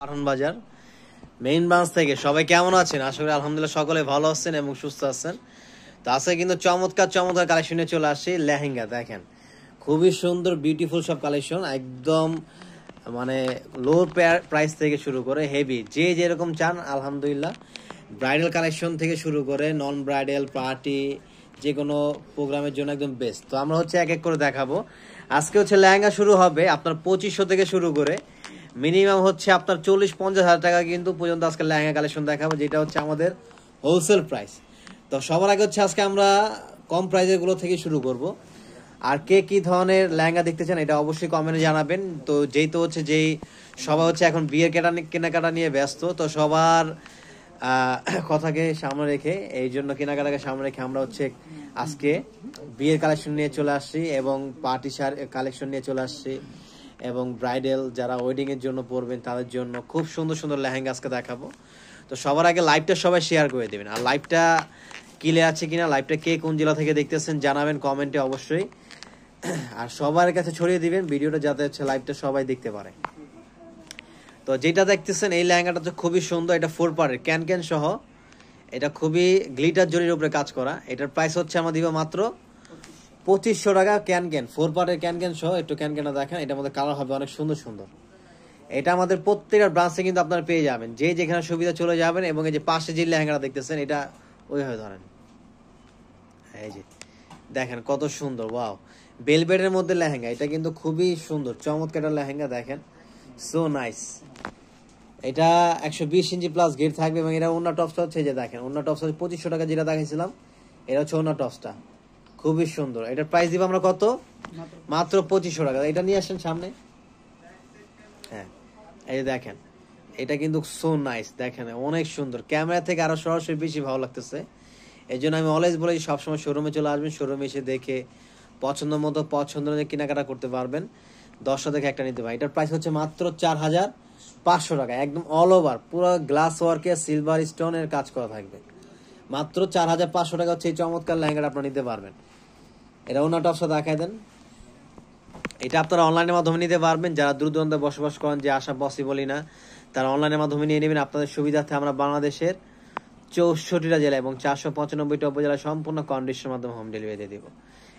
পাঠান বাজার main branch থেকে সবাই কেমন আছেন? আশা করি আলহামদুলিল্লাহ সকলে ভালো আছেন এবং সুস্থ আছেন। তো আজকে কিন্তু চমৎকার চমৎকার কালেকশনে চলে আসছি। লেহেঙ্গা দেখেন, খুবই সুন্দর বিউটিফুল সব কালেকশন, একদম মানে লো প্রাইস থেকে শুরু করে হেভি, যে যেরকম চান আলহামদুলিল্লাহ। ব্রাইডাল কালেকশন থেকে শুরু করে নন ব্রাইডাল পার্টি, যে কোনো প্রোগ্রামের জন্য একদম বেস্ট। তো আমরা হচ্ছে এক এক করে দেখাবো। আজকে হচ্ছে লেহেঙ্গা শুরু হবে আপনার 2500 থেকে শুরু করে মিনিমাম হচ্ছে আপনার 40-50 হাজার টাকা কিন্তু পর্যন্ত আজকে লেহেঙ্গা কালেকশন দেখাবো, যেটা হচ্ছে আমাদের হোলসেল প্রাইস। তো সবার আগে হচ্ছে আজকে আমরা কম প্রাইজের গুলো থেকে শুরু করব। আর কে কি ধরনের লেহেঙ্গা দেখতে চান এটা অবশ্যই কমেন্টে জানাবেন। তো যেহেতু হচ্ছে যেই সবাই হচ্ছে এখন বিয়ের কেনাকাটা নিয়ে ব্যস্ত, তো সবার কথাকে সামনে রেখে, এই জন্য কেনাকাটাকে সামনে রেখে আমরা হচ্ছে আজকে বিয়ের কালেকশন নিয়ে চলে আসছি এবং পার্টি কালেকশন নিয়ে চলে আসছি এবং ব্রাইডাল যারা ওয়েডিং এর জন্য পরবেন তাদের জন্য খুব সুন্দর সুন্দর লেহেঙ্গা আজকে দেখাবো। তো সবার আগে লাইভটা সবাই শেয়ার করে দেবেন, আর লাইভটা ক্লিয়ার আছে কিনা, লাইভটা কে কোন জেলা থেকে দেখতেছেন জানাবেন কমেন্টে অবশ্যই, আর সবার কাছে ছড়িয়ে দিবেন ভিডিওটা যাতে হচ্ছে লাইভটা সবাই দেখতে পারে। তো যেটা দেখতেছেন এই লেহেঙ্গাটা তো খুবই সুন্দর, এটা 4 পার্টের ক্যান সহ, এটা খুবই গ্লিটার জরির উপরে কাজ করা। এটার প্রাইস হচ্ছে আমরা দিব মাত্র 2500 টাকা। ক্যান 4 পার্টের ক্যান সহ। একটু ক্যানটা দেখেন, এটার মধ্যে কালার হবে অনেক সুন্দর সুন্দর। এটা আমাদের প্রত্যেকটা ব্রাঞ্চে কিন্তু আপনারা পেয়ে যাবেন, যে যেখানে সুবিধা চলে যাবেন। এবং এই যে পাশে যে লেহেঙ্গাটা দেখতেছেন এটা ওইভাবে ধরেন, এই যে দেখেন কত সুন্দর, ওয়াও, বেলভেটের মধ্যে লেহেঙ্গা। এটা কিন্তু খুবই সুন্দর চমৎকার লেহেঙ্গা, দেখেন সো নাইস। এটা 120 ইঞ্চি প্লাস গেট থাকবে এবং এটা ওন্না টপসটা হচ্ছে, যে দেখেন ওন্না টপসটা 2500 টাকা যেটা দেখাইছিলাম, এটা হচ্ছে ওন্না টপসটা, খুবই সুন্দর। এটার প্রাইস দিব আমরা কত? মাত্র 2500 টাকা। এটা নিয়ে আসেন সামনে, হ্যাঁ এই যে দেখেন, এটা কিন্তু সো নাইস, দেখেন অনেক সুন্দর, ক্যামেরা থেকে আরো সরাসরি বেশি ভালো লাগতেছে। এই জন্য আমি অলওয়েজ বলি সবসময় শোরুমে চলে আসবেন, শোরুমে এসে দেখে পছন্দ মতো পছন্দ অনুযায়ী কেনাকাটা করতে পারবেন। 10টা দেখে একটা নিতে পারেন। এটার প্রাইস হচ্ছে মাত্র 4500 টাকা, একদম অল ওভার পুরো গ্লাস ওয়ার্কে সিলভার স্টোনের কাজ করা থাকবে। মাত্র 4500 টাকা হচ্ছে এই চমৎকার লেহেঙ্গাটা আপনারা নিতে পারবেন। এটা ওনা টপসটা দেখাই দেন। এটা আপনারা অনলাইনের মাধ্যমে নিতে পারবেন, যারা দূর দূরান্তে বসবাস করেন, যে আসা পসিবলই না, তারা অনলাইনের মাধ্যমে নিয়ে নেবেন। আপনাদের সুবিধার্থে আমরা বাংলাদেশের 64টা জেলা এবং 495টা উপজেলা সম্পূর্ণ কন্ডিশনের মাধ্যমে হোম ডেলিভারি দিয়ে দিব।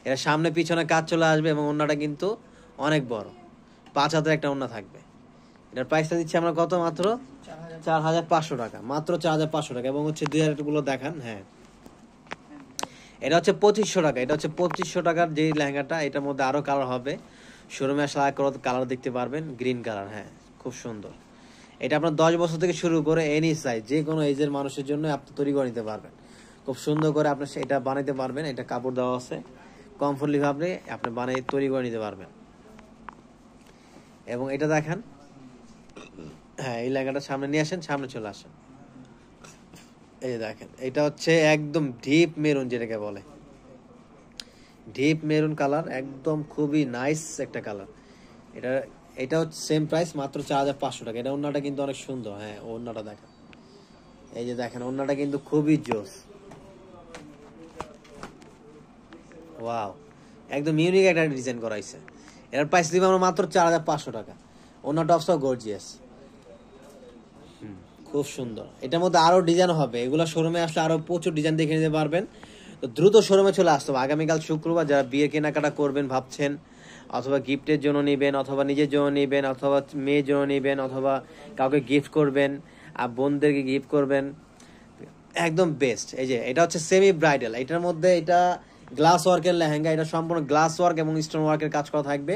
এর সামনে পিছনে কাজ চলে আসবে এবং ওন্নাটা কিন্তু অনেক বড়, 5 হাতের একটা ওন্না থাকবে। এটার প্রাইসটা দিচ্ছি আমরা কত? মাত্র 4500 টাকা, মাত্র 4500 টাকা। এবং হচ্ছে 2000 গুলো দেখান, হ্যাঁ এটা হচ্ছে 2500 টাকা। এটা হচ্ছে 2500 টাকার যে লেহেঙ্গাটা, এটার মধ্যে আরো কালার হবে, শোরুমে আসলে কালার দেখতে পারবেন, গ্রিন কালার, হ্যাঁ খুব সুন্দর। এটা আপনার 10 বছর থেকে শুরু করে এনি সাইজ, যে কোনো এজের মানুষের জন্য আপনি তৈরি করে নিতে পারবেন, খুব সুন্দর করে আপনি এটা বানাইতে পারবেন। এটা কাপড় দেওয়া আছে, কমফোর্টলি ভাবে আপনি বানিয়ে তৈরি করে নিতে পারবেন। এবং এটা দেখেন, হ্যাঁ এই লেহেঙ্গাটা সামনে নিয়ে আসেন, সামনে চলে আসেন। এই যে দেখেন, এটা হচ্ছে একদম ডিপ মেরুন, যেটাকে বলে ডিপ মেরুন কালার, একদম খুবই নাইস একটা কালার। এটা হচ্ছে সেম প্রাইস, মাত্র 4500 টাকা। এটা ওন্নাটা কিন্তু অনেক সুন্দর, হ্যাঁ ওন্নাটা দেখেন, এই যে দেখেন ওন্নাটা কিন্তু খুবই জোস, ওয়াও, একদম ইউনিক একটা ডিজাইন করাইছে। এর প্রাইস দিব আমরা মাত্র 4500 টাকা। ওন্না টপসও গর্জিয়াস, খুব সুন্দর। এটার মধ্যে আরো ডিজাইন হবে, এগুলো শোরুমে আসলে আরো প্রচুর ডিজাইন দেখে নিতে পারবেন। তো দ্রুত শোরুমে চলে আসতে হবে। আগামীকাল শুক্রবার, যারা বিয়ে কেনাকাটা করবেন ভাবছেন, অথবা গিফটের জন্য নিবেন, অথবা নিজের জন্য নিবেন, অথবা মেয়ের জন্য নিবেন, অথবা কাউকে গিফট করবেন, আর বোনদেরকে গিফট করবেন, একদম বেস্ট। এই যে এটা হচ্ছে সেমি ব্রাইডাল, এটার মধ্যে এটা গ্লাস ওয়ার্কের লেহেঙ্গা, এটা সম্পূর্ণ গ্লাস ওয়ার্ক এবং স্টোন ওয়ার্কের কাজ করা থাকবে।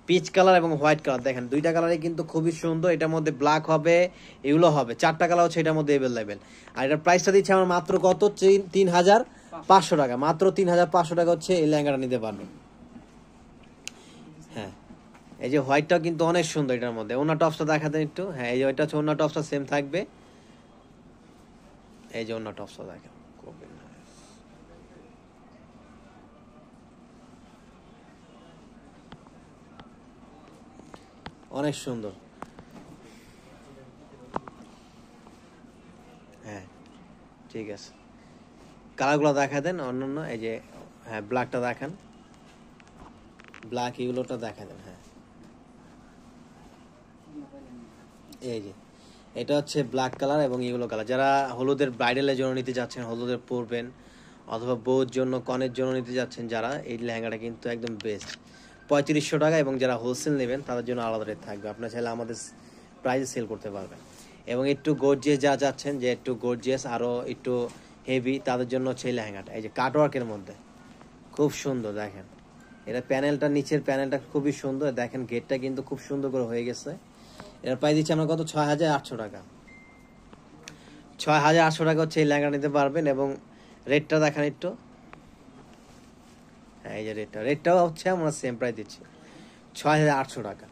পিচ কালার এবং হোয়াইট কালার, দেখেন দুইটা কালারই কিন্তু খুবই সুন্দর। এটার মধ্যে ব্ল্যাক হবে, এগুলো হবে, 4টা কালার হচ্ছে এটার মধ্যে অ্যাভেলেবেল। আর এটার প্রাইসটা দিচ্ছে আমার মাত্র কত? 3500 টাকা, মাত্র 3500 টাকা হচ্ছে এই লেহেঙ্গাটা নিতে পারবেন। হ্যাঁ এই যে হোয়াইটটাও কিন্তু অনেক সুন্দর এটার মধ্যে। ওনা টপসটা দেখাতেন একটু, হ্যাঁ এই যে ওইটা হচ্ছে ওনা টপসটা সেম থাকবে, এই যে ওনা টপসটা দেখেন, খুবই nice। অনেক সুন্দর, হ্যাঁ ঠিক আছে। কালারগুলো দেখা দেন অন্যান্য, এই যে হ্যাঁ ব্ল্যাকটা দেখান, ব্ল্যাক ইউলোটা দেখা দেন, হ্যাঁ এই যে এটা হচ্ছে ব্ল্যাক কালার এবং ইয়েলো কালার। যারা হলুদের ব্রাইডালের জন্য নিতে যাচ্ছেন, হলুদের পরবেন, অথবা বউর জন্য কনের জন্য নিতে যাচ্ছেন যারা, এই লেহেঙ্গাটা কিন্তু একদম বেস্ট। 3500 টাকা, এবং যারা হোলসেল নেবেন তাদের জন্য আলাদা রেট থাকবে, আপনারা চাইলে আমাদের প্রাইসে সেল করতে পারবেন। এবং একটু গর্জিয়াস যা যাচ্ছেন, যে একটু গর্জিয়াস আরও একটু হেভি, তাদের জন্য হচ্ছে এই লেহেঙ্গাটা। এই যে কাটওয়ার্কের মধ্যে খুব সুন্দর, দেখেন এটা প্যানেলটা, নিচের প্যানেলটা খুবই সুন্দর, দেখেন গেটটা কিন্তু খুব সুন্দর করে হয়ে গেছে। এর প্রাইস দিচ্ছি আমরা কত, 6800 টাকা। 6800 টাকা হচ্ছে এই লেহেঙ্গা নিতে পারবেন। এবং রেটটা দেখেন একটু, হ্যাঁ এই যে রেটটাও হচ্ছে আমরা সেম প্রাইস দিচ্ছি, 6800 টাকা।